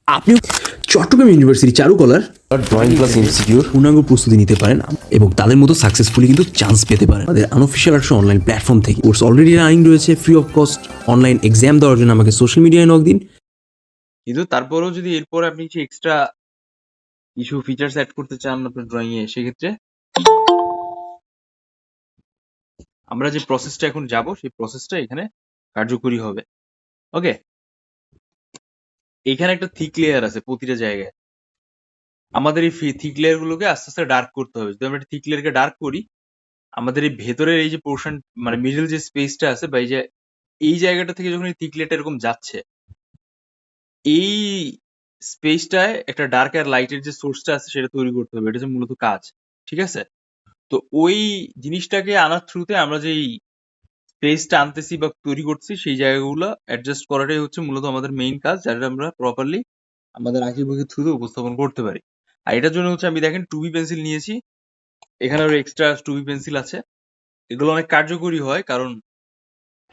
আপনিও Chittagong university চারুকলার drawing class এমসিকিউর পূর্ণাঙ্গ প্রস্তুতি নিতে পারেন এবং তাদের মতো সাকসেসফুলি কিন্তু চান্স পেতে পারেন আমাদের আনঅফিসিয়াল একটা অনলাইন প্ল্যাটফর্ম থেকে। কোর্স অলরেডি রানিং রয়েছে, free of cost online exam দেওয়ার জন্য আমাকে সোশ্যাল মিডিয়ায় নক দিন। কিন্তু তারপরেও যদি এরপরে আপনি কিছু এক্সট্রা কিছু ফিচার্স অ্যাড করতে চান আপনার ড্রয়িং এ, সেক্ষেত্রে আমরা যে প্রসেসটা এখন যাব সেই প্রসেসটা এখানে কার্যকরী হবে। ওকে, এখানে একটা থিক লেয়ার আছে প্রতিটা জায়গায়। আমাদের এই থিক লেয়ার গুলোকে আস্তে আস্তে ডার্ক করতে হবে। যদি আমরা থিক লেয়ারকে ডার্ক করি, আমাদের এই ভেতরের এই যে পোর্শন মানে মিডল যে স্পেসটা আছে বা এই জায়গাটা থেকে যখন এই থিক লেয়ারটা এরকম যাচ্ছে, এই স্পেসটায় একটা ডার্ক আর লাইটের যে সোর্সটা আছে সেটা তৈরি করতে হবে। এটা হচ্ছে মূলত কাজ। ঠিক আছে? তো ওই জিনিসটাকে আনার থ্রুতে আমরা যেই স্পেসটা আনতেছি বা তৈরি করছি সেই জায়গাগুলো অ্যাডজাস্ট করাটাই হচ্ছে মূলত আমাদের মেইন কাজ, যাতে আমরা প্রপারলি আমাদের আঁকিবুকির থ্রুতে উপস্থাপন করতে পারি। আর এটার জন্য হচ্ছে আমি দেখেন 2B পেন্সিল নিয়েছি। এখানে আরো এক্সট্রা 2B পেন্সিল আছে। এগুলো অনেক কার্যকরী হয়, কারণ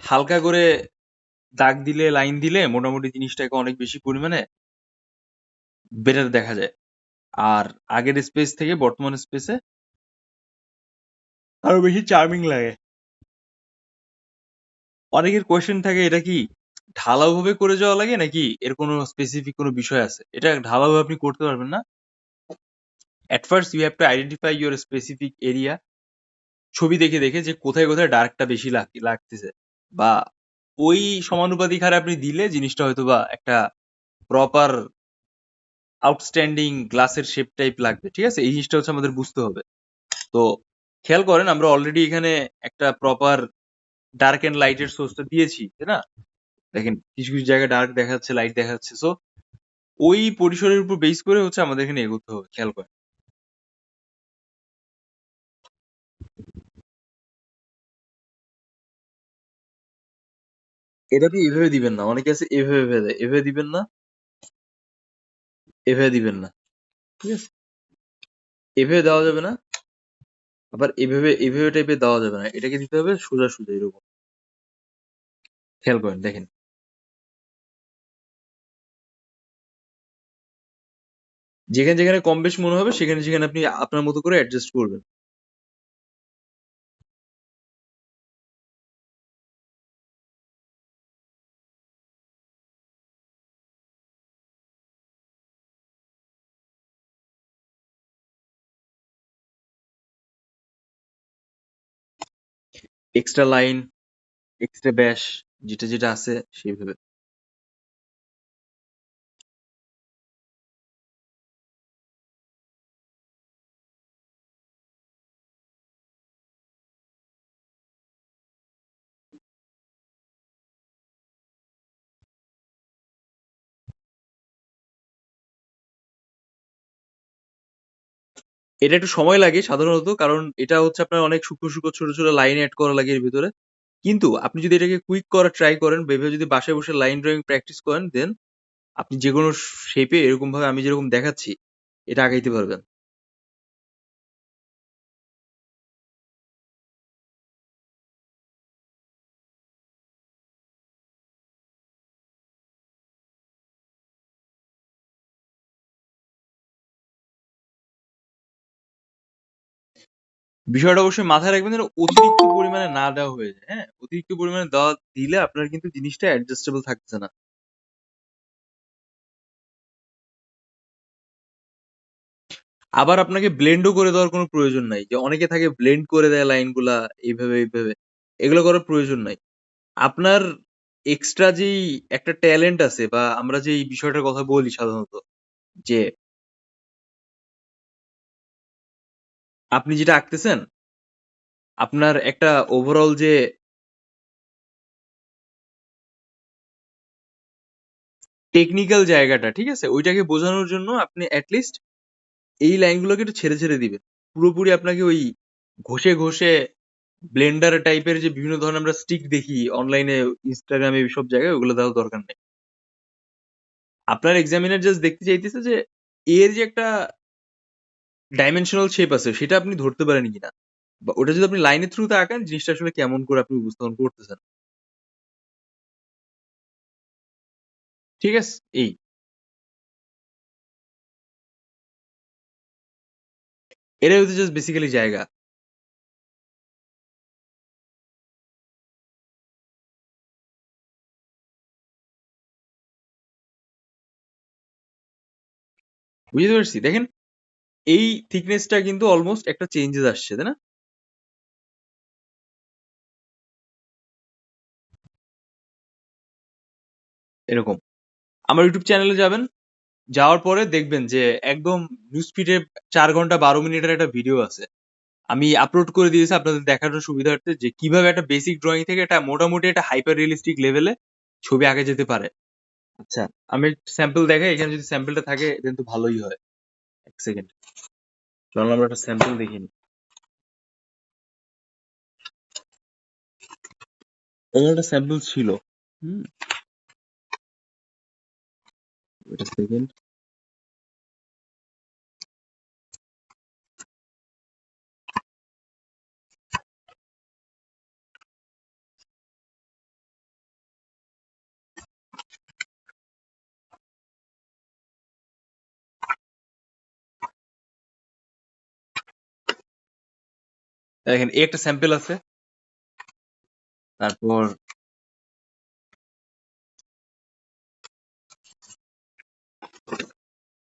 হালকা করে দাগ দিলে, লাইন দিলে মোটামুটি জিনিসটাকে অনেক বেশি পরিমাণে বেটার দেখা যায়। আর আগের স্পেস থেকে বর্তমান স্পেসে আরো বেশি চার্মিং লাগে। অনেকের কোয়েশ্চেন থাকে, এটা কি ঢালাও ভাবে করে যাওয়া লাগে নাকি এর কোনো স্পেসিফিক কোনো বিষয় আছে? এটা ঢালাও ভাবে আপনি করতে পারবেন না। At first you have to identify your specific area, ছবি দেখে দেখে যে কোথায় কোথায় ডার্কটা বেশি লাগতেছে, বা ওই সমানুপাতিক হারে আপনি দিলে জিনিসটা হয়তো বা একটা প্রপার আউটস্ট্যান্ডিং গ্লাসের শেপ টাইপ লাগবে। ঠিক আছে, এই জিনিসটা হচ্ছে আমাদের বুঝতে হবে। তো খেয়াল করেন, আমরা অলরেডি এখানে একটা প্রপার ডার্ক এন্ড লাইটের সোর্সটা দিয়েছি, তাই না? দেখেন কিছু কিছু জায়গায় ডার্ক দেখা যাচ্ছে, লাইট দেখা যাচ্ছে। সো ওই পরিসরের উপর বেস করে হচ্ছে আমাদের এখানে এগোতে হবে। খেয়াল করেন, এটা আপনি এভাবে দিবেন না। অনেকে আছে এভাবে এভাবে দেয়, এভাবে দিবেন না, এভাবে দিবেন না। ঠিক আছে, এভাবে দেওয়া যাবে না, আবার এভাবে এভাবে টাইপের দেওয়া যাবে না। এটাকে দিতে হবে সোজা সোজা এরকম। খেয়াল করেন, দেখেন যেখানে যেখানে কম বেশ মনে হবে সেখানে সেখানে আপনি আপনার মতো করে অ্যাডজাস্ট করবেন। এক্সট্রা লাইন, এক্সট্রা ব্যাস, যেটা যেটা আছে সেইভাবে। এটা একটু সময় লাগে সাধারণত, কারণ এটা হচ্ছে আপনার অনেক সূক্ষ্ম সূক্ষ্ম ছোট ছোট লাইন অ্যাড করা লাগে এর ভিতরে। কিন্তু আপনি যদি এটাকে কুইক করার ট্রাই করেন বা এভাবে যদি বাসায় বসে লাইন ড্রয়িং প্র্যাকটিস করেন, দেন আপনি যেকোনো শেপে এরকম ভাবে আমি যেরকম দেখাচ্ছি এটা আগাইতে পারবেন। বিষয়টা অবশ্যই মাথায় রাখবেন যেন অতিরিক্ত পরিমাণে না দেওয়া হয়ে যায়। হ্যাঁ, অতিরিক্ত পরিমাণে দেওয়া দিলে আপনার কিন্তু জিনিসটা অ্যাডজাস্টেবল থাকছে না। আবার আপনাকে ব্লেন্ডও করে দেওয়ার কোনো প্রয়োজন নাই। যে অনেকে থাকে ব্লেন্ড করে দেয় লাইনগুলা এইভাবে এইভাবে, এগুলো করার প্রয়োজন নাই। আপনার এক্সট্রা যেই একটা ট্যালেন্ট আছে বা আমরা যে এই বিষয়টার কথা বলি সাধারণত, যে আপনি যেটা আঁকতেছেন, আপনার একটা ওভারঅল যে টেকনিক্যাল জায়গাটা, ঠিক আছে, ওইটাকে বোঝানোর জন্য আপনি অ্যাটলিস্ট এই লাইনগুলোকে একটু ছেড়ে ছেড়ে দিবেন। পুরোপুরি আপনাকে ওই ঘষে ঘষে ব্লেন্ডার টাইপের যে বিভিন্ন ধরনের আমরা স্টিক দেখি অনলাইনে, ইনস্টাগ্রামে, এইসব জায়গায়, ওগুলো দেওয়ার দরকার নেই। আপনার এক্সামিনার জাস্ট দেখতে চাইতেছে যে এর যে একটা ডাইমেনশনাল শেপ আছে সেটা আপনি ধরতে পারেন কিনা, বা ওটা যদি আপনি লাইনের থ্রুতে আঁকান জিনিসটা আসলে কেমন করে আপনি উপস্থাপন করতেছেন। ঠিক আছে, এই এটাই হচ্ছে জাস্ট বেসিক্যালি জায়গা। বুঝতে পারছি? দেখেন এই থিকনেসটা কিন্তু অলমোস্ট একটা চেঞ্জেস আসছে, তাই না? এরকম। আমার ইউটিউব চ্যানেলে যাবেন, যাওয়ার পরে দেখবেন যে একদম নিউজ ফিডে ৪ ঘন্টা ১২ মিনিটের একটা ভিডিও আছে। আমি আপলোড করে দিয়েছি আপনাদের দেখানোর সুবিধার্থে যে কিভাবে একটা বেসিক ড্রয়িং থেকে একটা মোটামুটি একটা হাইপার রিয়ালিস্টিক লেভেলে ছবি আঁকা যেতে পারে। আচ্ছা, আমি স্যাম্পল দেখাই। এখানে যদি স্যাম্পলটা থাকে দেন তো ভালোই হয়। ১ সেকেন্ড। চলুন আমরা একটা স্যাম্পল দেখে নিই। এখানে একটা স্যাম্পল ছিল। হুম, একটা সেকেন্ড। দেখেন এই একটা স্যাম্পল আছে। তারপর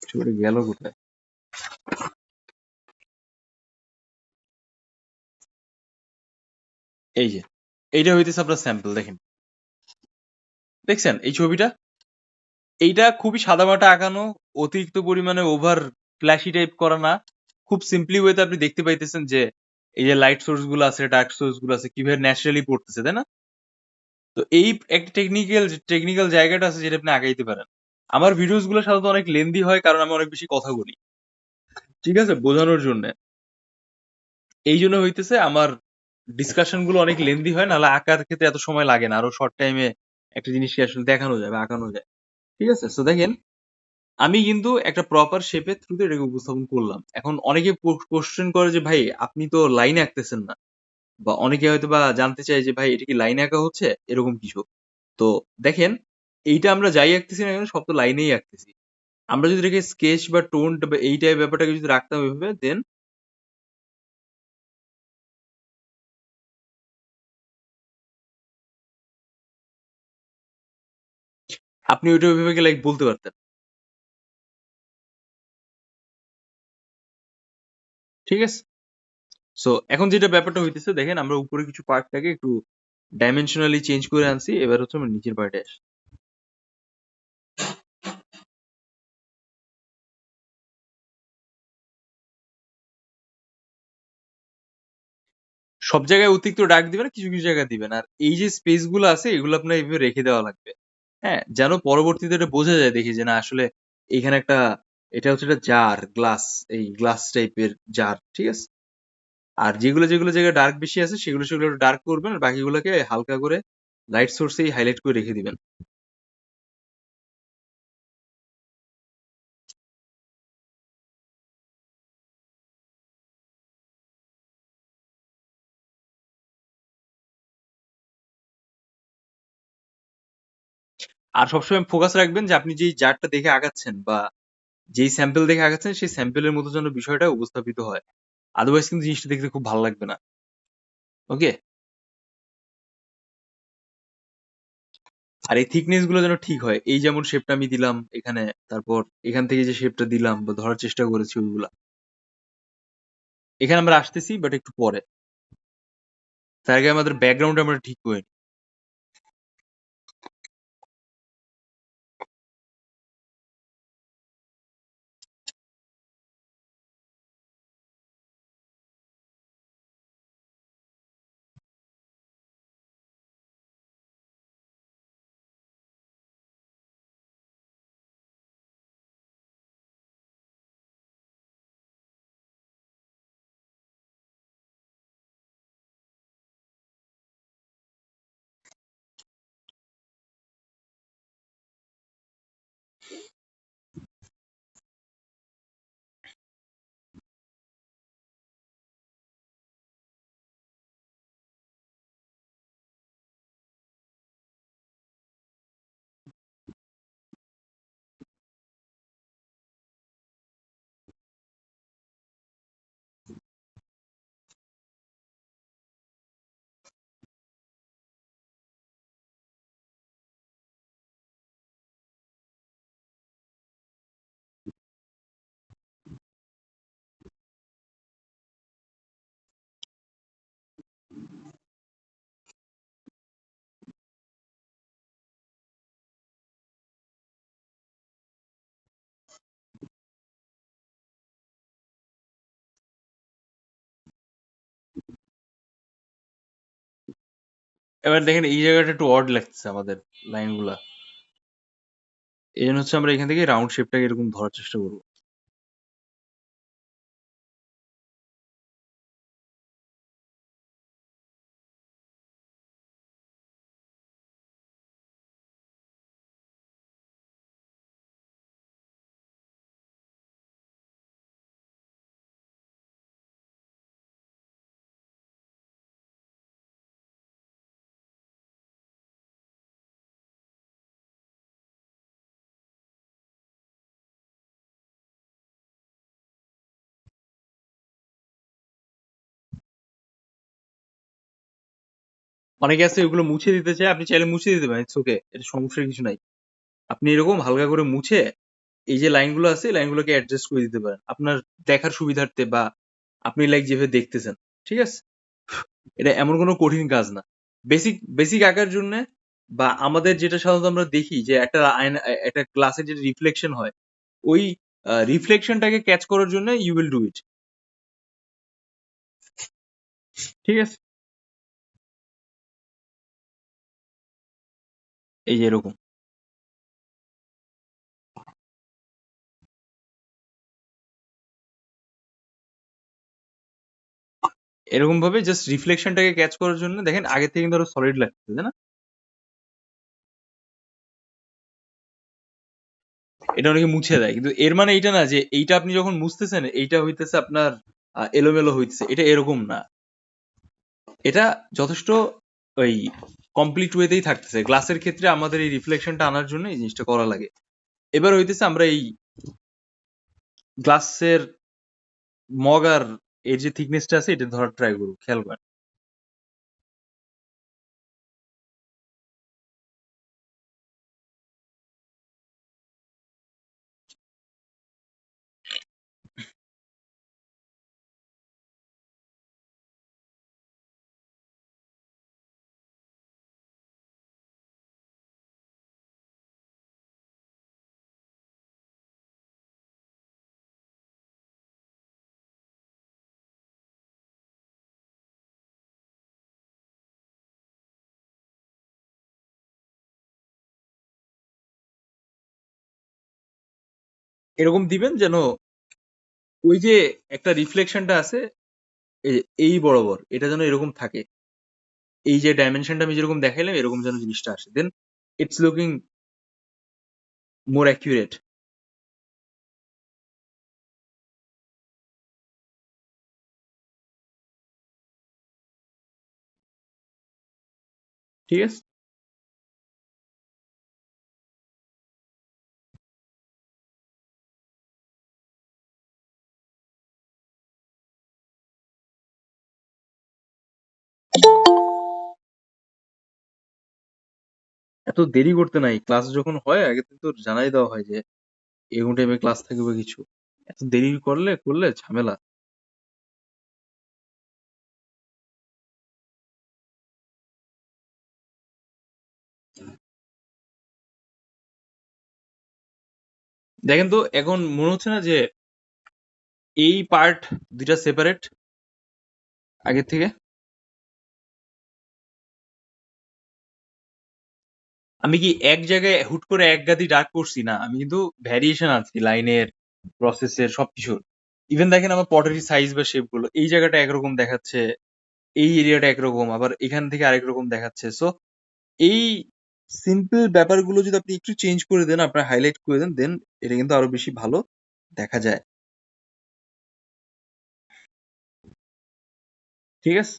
ছবিটা গেল কোথায়? এই যে। এইটা হইতেছে আপনার স্যাম্পল দেখেন। দেখছেন এই ছবিটা? এইটা খুবই সাদামাটা আঁকানো, অতিরিক্ত পরিমাণে ওভার ফ্ল্যাশি টাইপ করা না। খুব সিম্পলি ওয়েতে আপনি দেখতে পাইতেছেন যে এই যে লাইট সোর্স গুলো আছে, ডার্ক সোর্স গুলো আছে কিভাবে ন্যাচারালি পড়তেছে, তাই না? তো এই একটা টেকনিক্যাল জায়গাটা আছে যেটা আপনি আগাইতে পারেন। আমার ভিডিওস গুলো সাধারণত অনেক লেন্দি হয় কারণ আমি অনেক বেশি কথা বলি। ঠিক আছে? বোঝানোর জন্য। এই জন্য হইতেছে আমার ডিসকাশন গুলো অনেক লেন্দি হয়, নাহলে আঁকার ক্ষেত্রে এত সময় লাগে না। আরো শর্ট টাইমে একটা জিনিসকে আসলে দেখানো যায় বা আঁকানো যায়। ঠিক আছে? সো দেখেন আমি কিন্তু একটা প্রপার শেপের থ্রুতে এটাকে উপস্থাপন করলাম। এখন অনেকে কোশ্চেন করে যে ভাই আপনি তো লাইন আঁকতেছেন না, বা অনেকে হয়তো বা জানতে চায় যে ভাই এটা কি লাইন আঁকা হচ্ছে এরকম কিছু। তো দেখেন এইটা আমরা যাই আঁকতেছি না কেন সব তো লাইনেই আঁকতেছি। আমরা যদি এটাকে স্কেচ বা টোন বা এই টাইপ ব্যাপারটাকে যদি রাখতাম ওইভাবে দেন আপনি ওইটা ওইভাবে লাইক বলতে পারতেন। ঠিক আছে? সো এখন যেটা ব্যাপারটা হইতেছে দেখেন আমরা উপরে কিছু পার্টটাকে একটু ডাইমেনশনালি চেঞ্জ করে আনছি। এবার হচ্ছে আমরা নিচের পার্টে আসি। সব জায়গায় অতিরিক্ত ডার্ক দিবেন না, কিছু কিছু জায়গায় দিবেন। আর এই যে স্পেস গুলো আছে এগুলো আপনার এইভাবে রেখে দেওয়া লাগবে। হ্যাঁ, যেন পরবর্তীতে এটা বোঝা যায় দেখি যে না আসলে এখানে একটা এটা হচ্ছে একটা জার, গ্লাস, এই গ্লাস টাইপের জার। ঠিক আছে? আর যেগুলো জায়গায় ডার্ক বেশি আছে সেগুলো ডার্ক করবেন আর বাকিগুলোকে হালকা করে লাইট সোর্সেই হাইলাইট করে রেখে দিবেন। আর সবসময় ফোকাস রাখবেন যে আপনি যেই জারটা দেখে আগাচ্ছেন বা যেই স্যাম্পল দেখে আগাচ্ছেন সেই স্যাম্পলের মতো যেন বিষয়টা উপস্থাপিত হয়। আদারওয়াইজ কিন্তু জিনিসটা দেখতে খুব ভালো লাগবে না। ওকে? আর এই থিকনেস গুলো যেন ঠিক হয়। এই যেমন শেপটা আমি দিলাম এখানে, তারপর এখান থেকে যে শেপটা দিলাম বা ধরার চেষ্টা করেছি ওইগুলা। এখানে আমরা আসতেছি বাট একটু পরে। তার আগে আমাদের ব্যাকগ্রাউন্ড আমরা ঠিক করে নিই। এবার দেখেন এই জায়গাটা একটু অড লাগতেছে আমাদের লাইনগুলা। এই জন্য হচ্ছে আমরা এখান থেকে রাউন্ড শেপটাকে এরকম ধরার চেষ্টা করবো। অনেকে আছে এগুলো মুছে দিতে চায়, আপনি চাইলে মুছে দিতে পারেন, ইটস ওকে, এটা সমস্যার কিছু নাই। আপনি এরকম হালকা করে মুছে এই যে লাইনগুলো আছে লাইনগুলোকে অ্যাডজাস্ট করে দিতে পারেন আপনার দেখার সুবিধার্থে, বা আপনি লাইক যেভাবে দেখতেছেন। ঠিক আছে, এটা এমন কোনো কঠিন কাজ না। বেসিক বেসিক আঁকার জন্য, বা আমাদের যেটা সাধারণত আমরা দেখি যে একটা আয়না, একটা গ্লাসের যেটা রিফ্লেকশন হয়, ওই রিফ্লেকশনটাকে ক্যাচ করার জন্য ইউ উইল ডু ইট। ঠিক আছে, এই যে এরকম এরকম ভাবে জাস্ট রিফ্লেকশনটাকে ক্যাচ করার জন্য দেখেন আগে থেকে কিন্তু আরো সলিড লাগছে, তাই না? এটা অনেকে মুছে দেয়, কিন্তু এর মানে এইটা না যে এইটা আপনি যখন মুছতেছেন এইটা হইতেছে আপনার এলোমেলো হইতেছে, এটা এরকম না। এটা যথেষ্ট ওই কমপ্লিট ওয়েতেই থাকতেছে। গ্লাসের ক্ষেত্রে আমাদের এই রিফ্লেকশনটা আনার জন্য এই জিনিসটা করা লাগে। এবার হইতেছে আমরা এই গ্লাসের মগ আর এর যে থিকনেসটা আছে এটা ধরার ট্রাই করবো, খেয়াল করেন। এরকম দিবেন যেন ওই যে একটা রিফ্লেকশনটা আছে এই বরাবর, এটা যেন এরকম থাকে। এই যে ডাইমেনশনটা আমি যেরকম দেখাইলাম এরকম যেন জিনিসটা আসে, দেন ইটস লুকিং মোর অ্যাকুরেট। ঠিক আছে, এত দেরি করতে নাই, ক্লাস যখন হয় আগে থেকে তো জানাই দেওয়া হয় যে এরকম টাইমে ক্লাস থাকবে কিছু। এত দেরি করলে ঝামেলা। দেখেন তো এখন মনে হচ্ছে না যে এই পার্ট দুইটা সেপারেট আগের থেকে? আমি কি এক জায়গায় হুট করে এক গাদি ডার্ক করছি না, আমি কিন্তু ভ্যারিয়েশন আছে লাইনের, প্রসেসের, সবকিছুর। ইভেন দেখেন আমার পটের সাইজ বা শেপ গুলো, এই জায়গাটা একরকম দেখাচ্ছে, এই এরিয়াটা একরকম, আবার এখান থেকে আরেক রকম দেখাচ্ছে। সো এই সিম্পল ব্যাপারগুলো যদি আপনি একটু চেঞ্জ করে দেন, আপনার হাইলাইট করে দেন, দেন এটা কিন্তু আরো বেশি ভালো দেখা যায়। ঠিক আছে,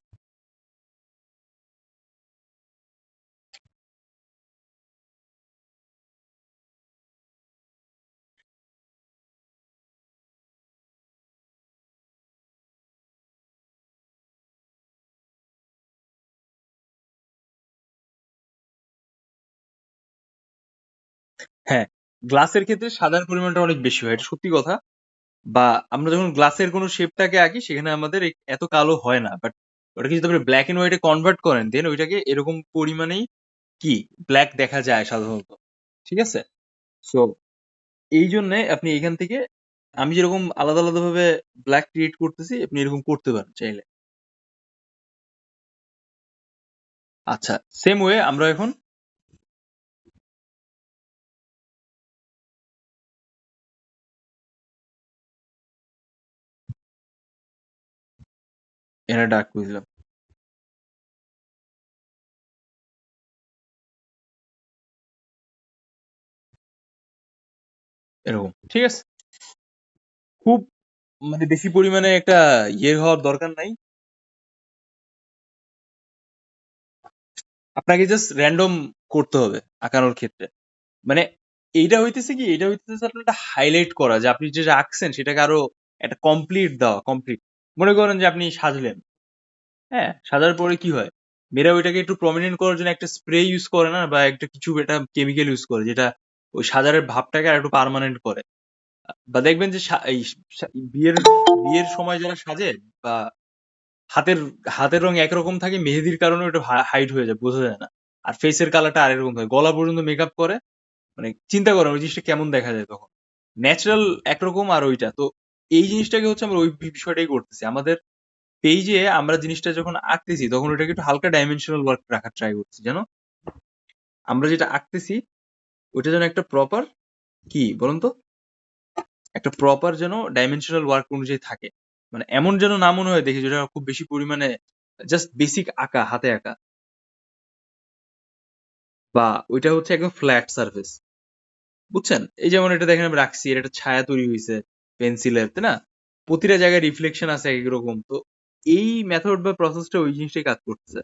হ্যাঁ, গ্লাসের ক্ষেত্রে সাদার পরিমাণটা অনেক বেশি হয়, এটা সত্যি কথা। বা আমরা যখন গ্লাসের কোনো শেপটাকে আঁকি সেখানে আমাদের এত কালো হয় না, বাট ওটাকে যদি আপনি ব্ল্যাক এন্ড হোয়াইটে কনভার্ট করেন দেন ওইটাকে এরকম পরিমাণেই কি ব্ল্যাক দেখা যায় সাধারণত। ঠিক আছে, সো এই জন্য আপনি এখান থেকে আমি যেরকম আলাদা আলাদা ভাবে ব্ল্যাক ক্রিয়েট করতেছি আপনি এরকম করতে পারেন চাইলে। আচ্ছা, সেম ওয়ে আমরা এখন এখানে ডার্ক করে দিলাম এরকম, ঠিক আছে? খুব মানে বেশি পরিমাণে একটা হওয়ার দরকার নাই। আপনাকে জাস্ট র্যান্ডম করতে হবে আঁকানোর ক্ষেত্রে। মানে এইটা হইতেছে আপনার একটা হাইলাইট করা, যে আপনি যেটা আঁকছেন সেটাকে আরো একটা কমপ্লিট দেওয়া, কমপ্লিট। মনে করেন যে আপনি সাজলেন, হ্যাঁ, সাজার পরে কি হয়? মেয়েরা ওইটাকে একটু প্রমিনেন্ট করার জন্য একটা স্প্রে ইউজ করে না, বা একটা কিছু একটা কেমিক্যাল ইউজ করে, যেটা ওই সাজারের ভাবটাকে আর একটু পার্মানেন্ট করে। বা দেখবেন যে বিয়ের বিয়ের সময় যারা সাজে, বা হাতের হাতের রং একরকম থাকে, মেহেদির কারণে ওটা হাইড হয়ে যায়, বোঝা যায় না। আর ফেসের কালারটা আরেক রকম হয়, গলা পর্যন্ত মেকআপ করে। মানে চিন্তা করেন ওই জিনিসটা কেমন দেখা যায় তখন। ন্যাচারাল একরকম, আর ওইটা তো এই জিনিসটাকে হচ্ছে আমরা ওই বিষয়টাই করতেছি আমাদের পেজে। আমরা জিনিসটা যখন আঁকতেছি তখন ওটাকে একটু হালকা ডাইমেনশনাল ওয়ার্ক রাখার ট্রাই করছি, জানো? আমরা যেটা আঁকতেছি ওইটা যেন একটা প্রপার, কি বলুন তো, একটা প্রপার যেন ডাইমেনশনাল ওয়ার্ক অনুযায়ী থাকে। মানে এমন যেন না মনে হয় দেখে যেটা খুব বেশি পরিমাণে জাস্ট বেসিক আঁকা, হাতে আঁকা, বা ওইটা হচ্ছে একদম ফ্ল্যাট সারফেস। বুঝছেন? এই যেমন এটা দেখেন আমি রাখছি, এর একটা ছায়া তৈরি হয়েছে পেন্সিলের, তাই না? প্রতিটা জায়গায় রিফ্লেকশন আছে এক এক রকম। তো এই মেথড বা প্রসেসটা ওই জিনিসটাই কাজ করতেছে।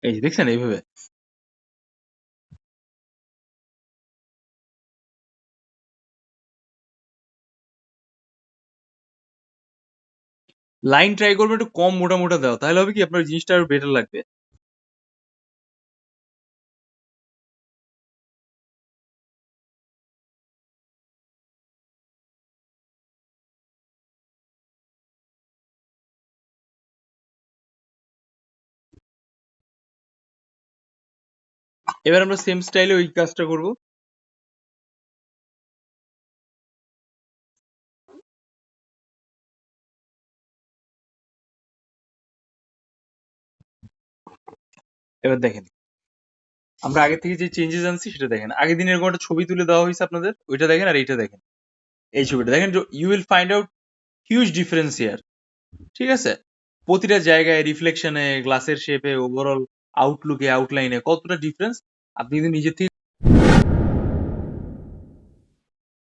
এই যে দেখছেন এইভাবে লাইন ট্রাই করবে একটু কম মোটা মোটা দাও, তাহলে হবে কি আপনার জিনিসটা আরো বেটার লাগবে। এবার আমরা সেম স্টাইলে ওই কাজটা করব। এবার দেখেন আমরা আগে থেকে যে চেঞ্জেস আনছি সেটা দেখেন। আগের দিন এরকম একটা ছবি তুলে দেওয়া হয়েছে আপনাদের, ওইটা দেখেন আর এইটা দেখেন। এই ছবিটা দেখেন, you will find out huge difference here, ঠিক আছে? প্রতিটা জায়গায় রিফ্লেকশনে, গ্লাসের শেপে, ওভারঅল আউটলুকে, আউটলাইনে কতটা ডিফারেন্স আপনি কিন্তু নিজের থেকে